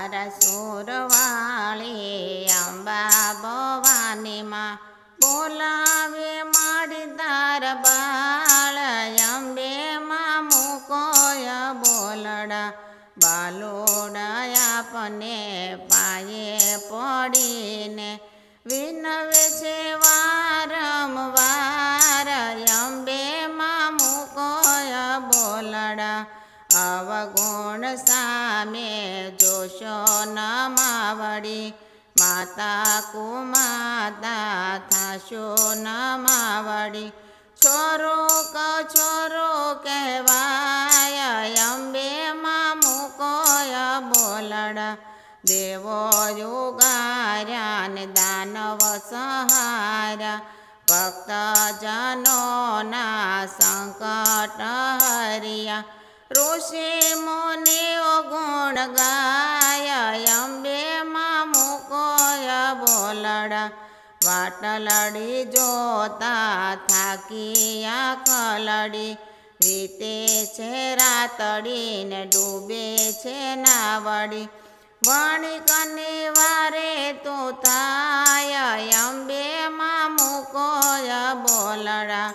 તારા સુરવાળી અંબા ભવાની માં બોલાવે માડી તારા બાળ અંબે માં મૂકોય બોલડા બાલોડા આપને પાયે પડીને વિનવે છે વારંવાર અંબે માં મૂકોય બોલડા અવગુણ સામે જોશો ન માવડી માતા કુમાતા થાશો ન માવડી છોરો છોરો કહેવાય અંબે માં મૂકોય બોલડા દેવો યુગાર્યા ને દાનવ સહાર્યા ભક્તજનોના સંકટ હરિયા ઋષિ મુનિઓ ગુણ ગાય અંબે માં મૂકોય બોલડા વાટલડી જોતા થાકીયા ખલડી વીતે છે રાતડી ને ડૂબે છે નાવડી વણિકની વારે તું થાય અંબે માં મૂકોય બોલડા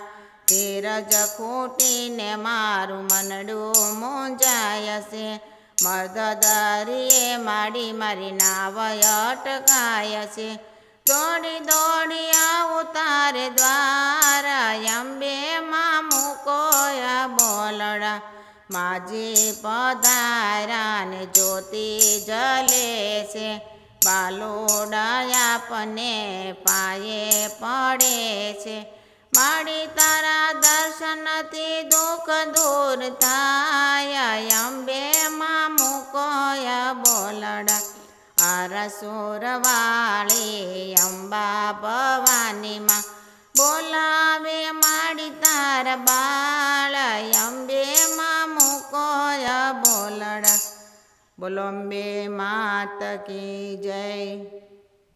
ધીરજ ખૂટીને મારું મનડું મૂંઝાય છે મર્દ દરિયે માડી મારી નાવ અટકાય છે દોડી દોડી આવું તારે દ્વાર અંબે માં મૂકોય બોલડા માજી પધારા ને જ્યોતિ જલે છે બાલોડા આપને પાયે પડે છે માડી તારા દર્શનથી દુઃખ દૂર થાય અંબે માં મૂકોય બોલડા અરસુરવાળી અંબા ભવાની માં બોલાવે માડી તારા બાળ અંબે માં મૂકોય બોલડા બોલો અંબે માત કી જય।